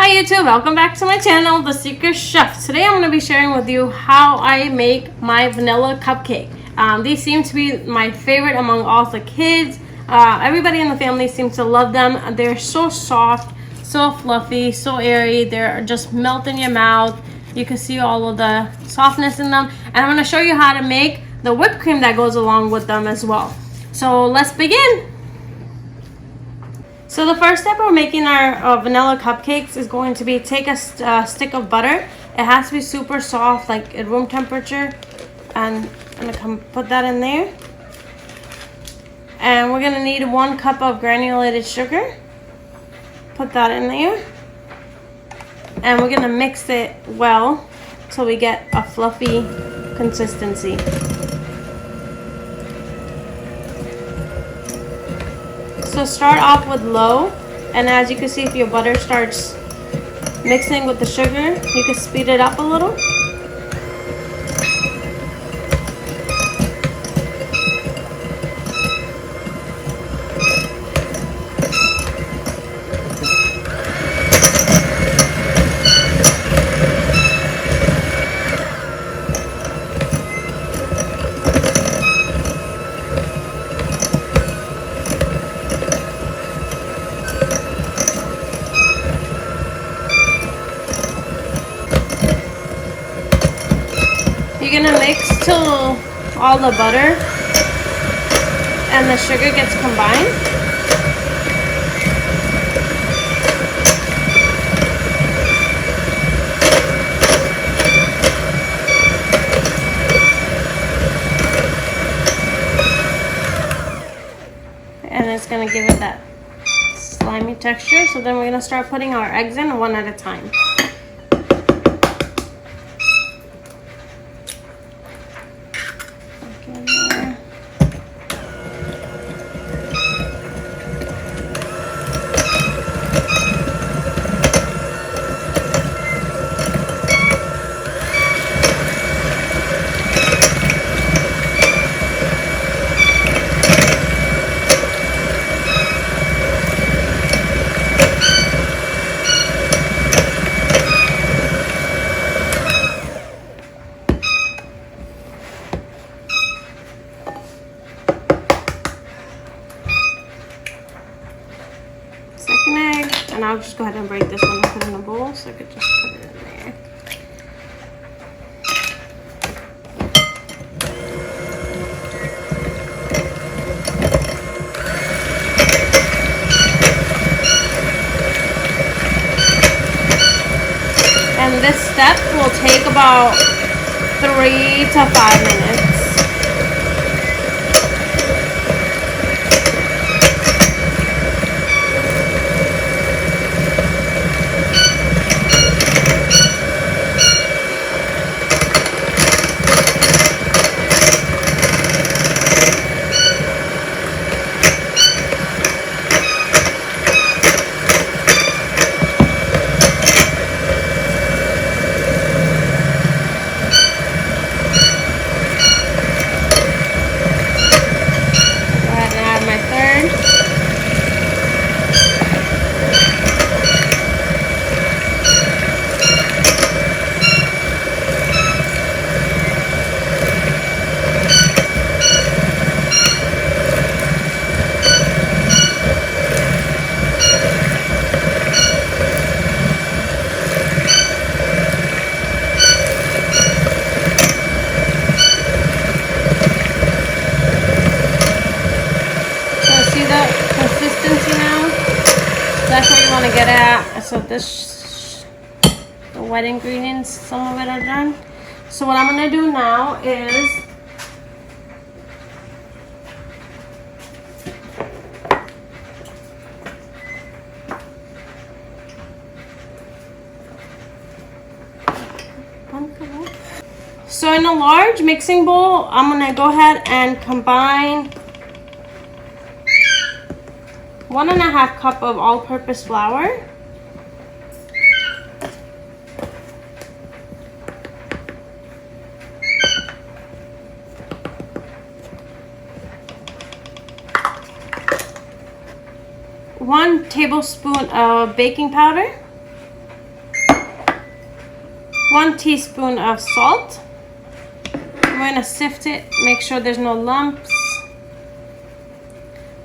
Hi YouTube, welcome back to my channel, The Secret Chef. Today I'm going to be sharing with you how I make my vanilla cupcake. These seem to be my favorite among all the kids. Everybody in the family seems to love them. They're so soft, so fluffy, so airy. They're just melt in your mouth. You can see all of the softness in them. And I'm going to show you how to make the whipped cream that goes along with them as well. So let's begin. So the first step of making our vanilla cupcakes is going to be take a stick of butter. It has to be super soft, like at room temperature. And I'm gonna put that in there. And we're gonna need 1 cup of granulated sugar. Put that in there. And we're gonna mix it well till we get a fluffy consistency. So start off with low, and as you can see, if your butter starts mixing with the sugar, you can speed it up a little. You're gonna mix till all the butter and the sugar gets combined. And it's gonna give it that slimy texture. So then we're gonna start putting our eggs in one at a time. Second egg, and I'll just go ahead and break this one and put it in a bowl so I could just put it in there. And this step will take about 3 to 5 minutes. That's what you want to get at. So the wet ingredients, some of it are done. So what I'm going to do now is so in a large mixing bowl, I'm going to go ahead and combine 1½ cup of all-purpose flour, 1 tablespoon of baking powder, 1 teaspoon of salt. I'm going to sift it, make sure there's no lumps.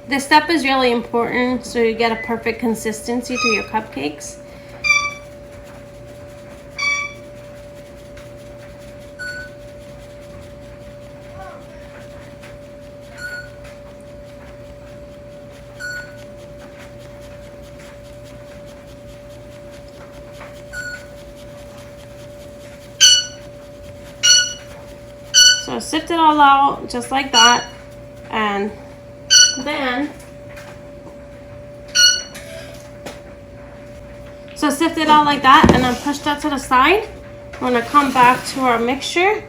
This step is really important so you get a perfect consistency to your cupcakes. So sift it all out just like that, and then sift it out like that, and then push that to the side. I'm gonna come back to our mixture.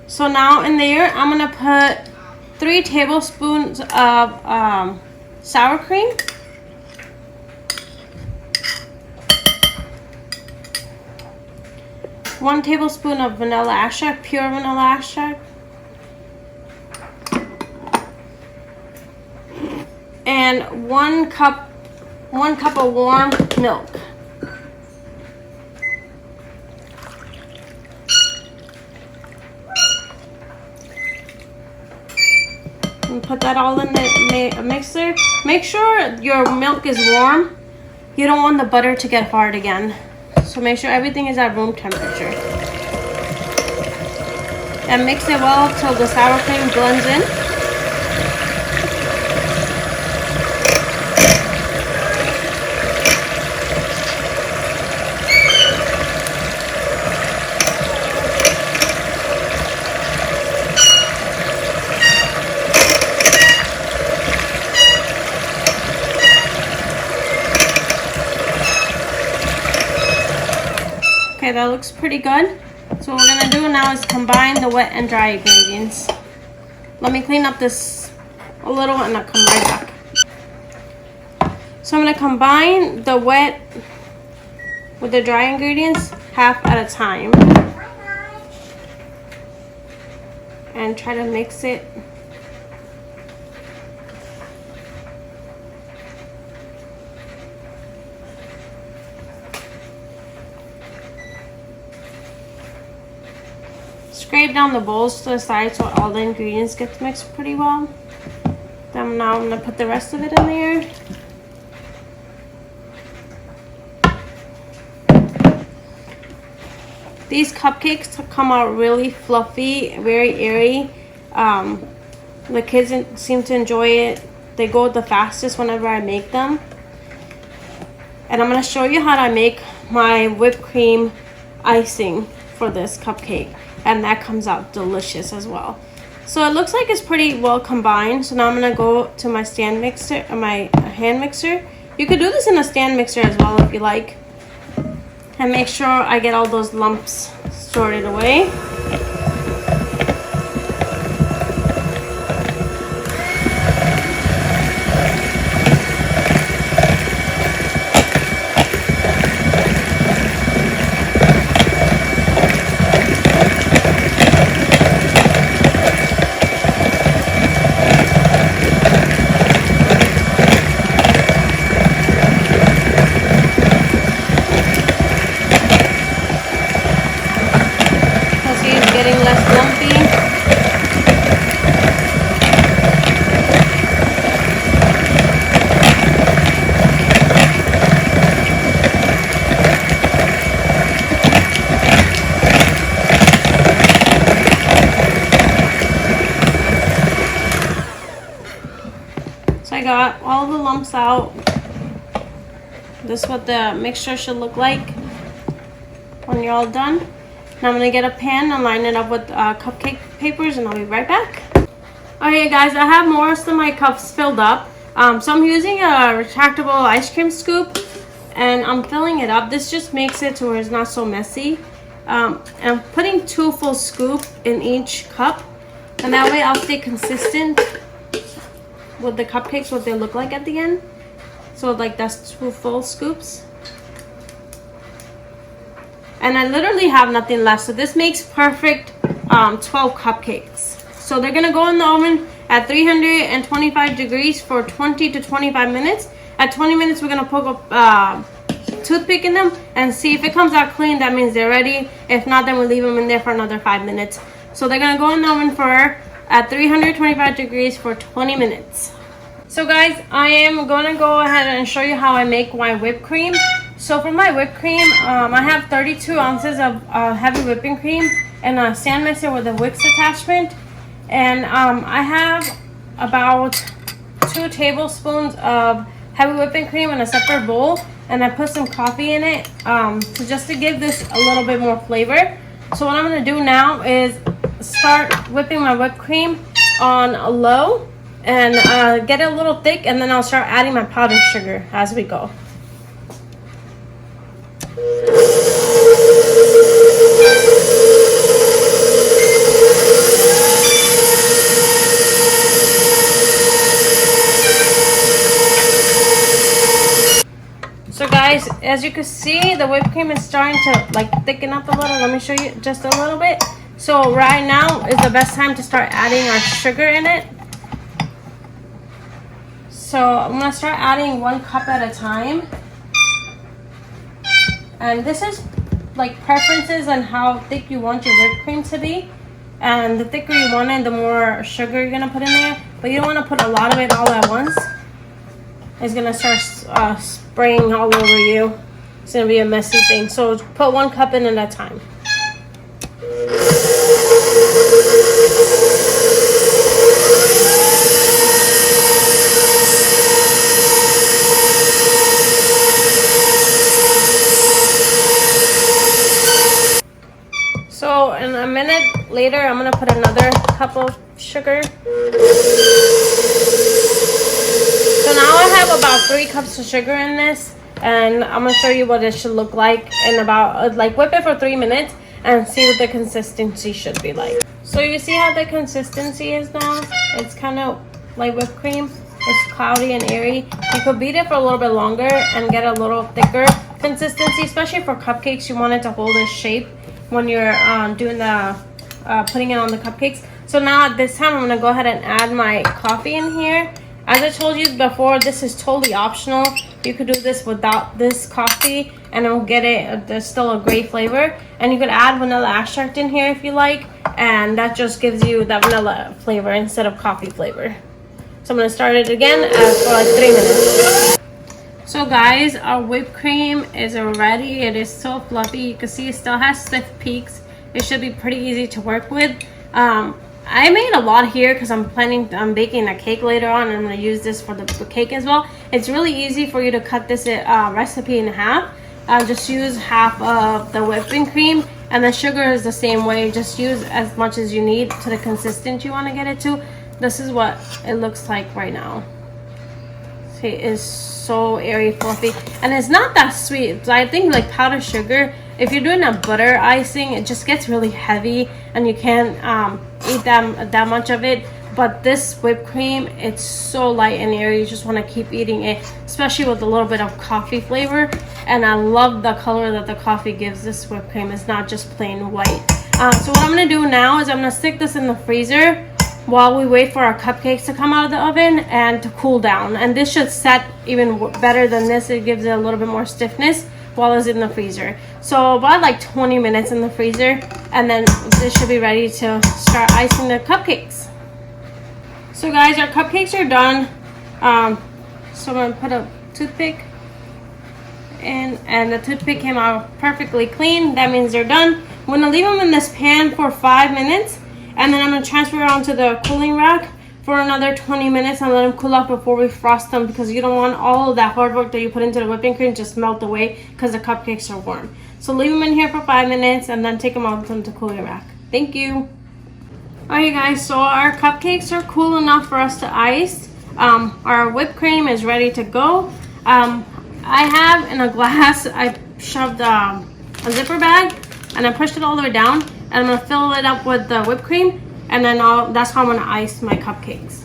So now in there, I'm gonna put 3 tablespoons of sour cream. One tablespoon of vanilla extract, pure vanilla extract. And 1 cup of warm milk. And put that all in the mixer. Make sure your milk is warm. You don't want the butter to get hard again. So make sure everything is at room temperature. And mix it well till the sour cream blends in. Okay, that looks pretty good. So what we're gonna do now is combine the wet and dry ingredients. Let me clean up this a little and I'll come right back. So I'm gonna combine the wet with the dry ingredients half at a time. And try to mix it. Scrape down the bowls to the side so all the ingredients get mixed pretty well. Then now I'm going to put the rest of it in there. These cupcakes come out really fluffy, very airy. The kids seem to enjoy it. They go the fastest whenever I make them. And I'm going to show you how to make my whipped cream icing for this cupcake. And that comes out delicious as well. So it looks like it's pretty well combined. So now I'm gonna go to my stand mixer, my hand mixer. You could do this in a stand mixer as well if you like. And make sure I get all those lumps sorted away. Getting less lumpy. So I got all the lumps out. This is what the mixture should look like when you're all done. Now I'm going to get a pan and line it up with cupcake papers, and I'll be right back. Okay guys, I have most of my cups filled up. So I'm using a retractable ice cream scoop and I'm filling it up. This just makes it to where it's not so messy. And I'm putting 2 full scoops in each cup, and that way I'll stay consistent with the cupcakes, what they look like at the end. So like that's 2 full scoops. And I literally have nothing left. So this makes perfect 12 cupcakes. So they're gonna go in the oven at 325 degrees for 20 to 25 minutes. At 20 minutes, we're gonna toothpick in them and see if it comes out clean. That means they're ready. If not, then we'll leave them in there for another 5 minutes. So they're gonna go in the oven for at 325 degrees for 20 minutes. So guys, I am gonna go ahead and show you how I make my whipped cream. So for my whipped cream, I have 32 ounces of heavy whipping cream and a stand mixer with a Wix attachment. And I have about 2 tablespoons of heavy whipping cream in a separate bowl, and I put some coffee in it so just to give this a little bit more flavor. So what I'm going to do now is start whipping my whipped cream on low and get it a little thick, and then I'll start adding my powdered sugar as we go. So guys, as you can see, the whipped cream is starting to like thicken up a little. Let me show you just a little bit. So right now is the best time to start adding our sugar in it. So I'm gonna start adding 1 cup at a time. And this is like preferences on how thick you want your whipped cream to be. And the thicker you want it, the more sugar you're gonna put in there. But you don't wanna put a lot of it all at once. It's gonna start spraying all over you. It's gonna be a messy thing. So put 1 cup in at a time. So in a minute later, I'm gonna put another cup of sugar. So now I have about 3 cups of sugar in this, and I'm gonna show you what it should look like in about like whip it for 3 minutes and see what the consistency should be like. So you see how the consistency is now? It's kind of like whipped cream. It's cloudy and airy. You could beat it for a little bit longer and get a little thicker consistency, especially for cupcakes. You want it to hold its shape when you're doing the putting it on the cupcakes. So now at this time, I'm gonna go ahead and add my coffee in here. As I told you before, this is totally optional. You could do this without this coffee and it'll get it, there's still a great flavor. And you could add vanilla extract in here if you like, and that just gives you that vanilla flavor instead of coffee flavor. So I'm gonna start it again for like 3 minutes. So guys, our whipped cream is ready. It is so fluffy. You can see it still has stiff peaks. It should be pretty easy to work with. I made a lot here because I'm planning on baking a cake later on, and I'm going to use this for the cake as well. It's really easy for you to cut this recipe in half. Just use half of the whipping cream, and the sugar is the same way. Just use as much as you need to the consistency you want to get it to. This is what it looks like right now. See, it's so airy, fluffy, and it's not that sweet. So I think like powdered sugar, if you're doing a butter icing, it just gets really heavy and you can't eat that much of it. But this whipped cream, it's so light and airy. You just want to keep eating it, especially with a little bit of coffee flavor. And I love the color that the coffee gives this whipped cream. It's not just plain white. So what I'm going to do now is I'm going to stick this in the freezer while we wait for our cupcakes to come out of the oven and to cool down. And this should set even better than this. It gives it a little bit more stiffness while it's in the freezer. So about like 20 minutes in the freezer, and then this should be ready to start icing the cupcakes. So guys, our cupcakes are done. So I'm gonna put a toothpick in, and the toothpick came out perfectly clean. That means they're done. I'm gonna leave them in this pan for 5 minutes, and then I'm gonna transfer it onto the cooling rack for another 20 minutes and let them cool off before we frost them, because you don't want all of that hard work that you put into the whipping cream just melt away because the cupcakes are warm. So leave them in here for 5 minutes and then take them out into the cooling rack. Thank you. Alright guys, so our cupcakes are cool enough for us to ice. Our whipped cream is ready to go. I have in a glass, I shoved a zipper bag and I pushed it all the way down, and I'm going to fill it up with the whipped cream. And then that's how I'm going to ice my cupcakes.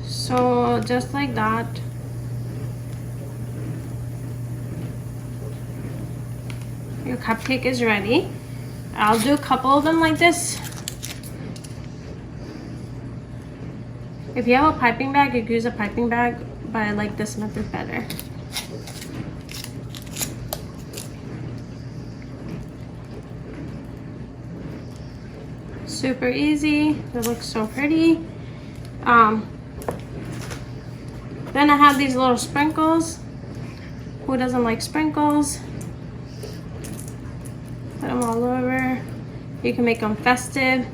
So So just like that. Your cupcake is ready. I'll do a couple of them like this. If you have a piping bag, you can use a piping bag, but I like this method better. Super easy. It looks so pretty. Then I have these little sprinkles. Who doesn't like sprinkles? Put them all over. You can make them festive.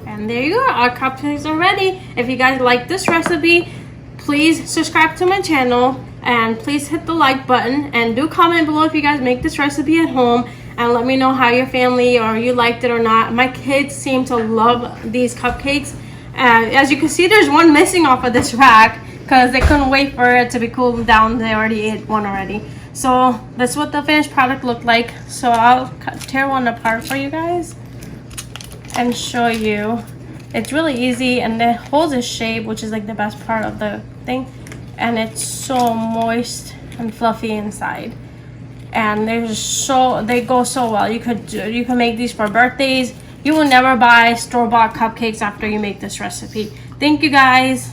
And there you go. Our cupcakes are ready. If you guys like this recipe, please subscribe to my channel and please hit the like button, and do comment below if you guys make this recipe at home, and let me know how your family or you liked it or not. My kids seem to love these cupcakes. As you can see, there's one missing off of this rack because they couldn't wait for it to be cooled down. They already ate one already. So that's what the finished product looked like. So I'll tear one apart for you guys and show you. It's really easy, and it holds its shape, which is like the best part of the thing, and it's so moist and fluffy inside, and they go so well. You can make these for birthdays. You will never buy store-bought cupcakes after you make this recipe. Thank you guys.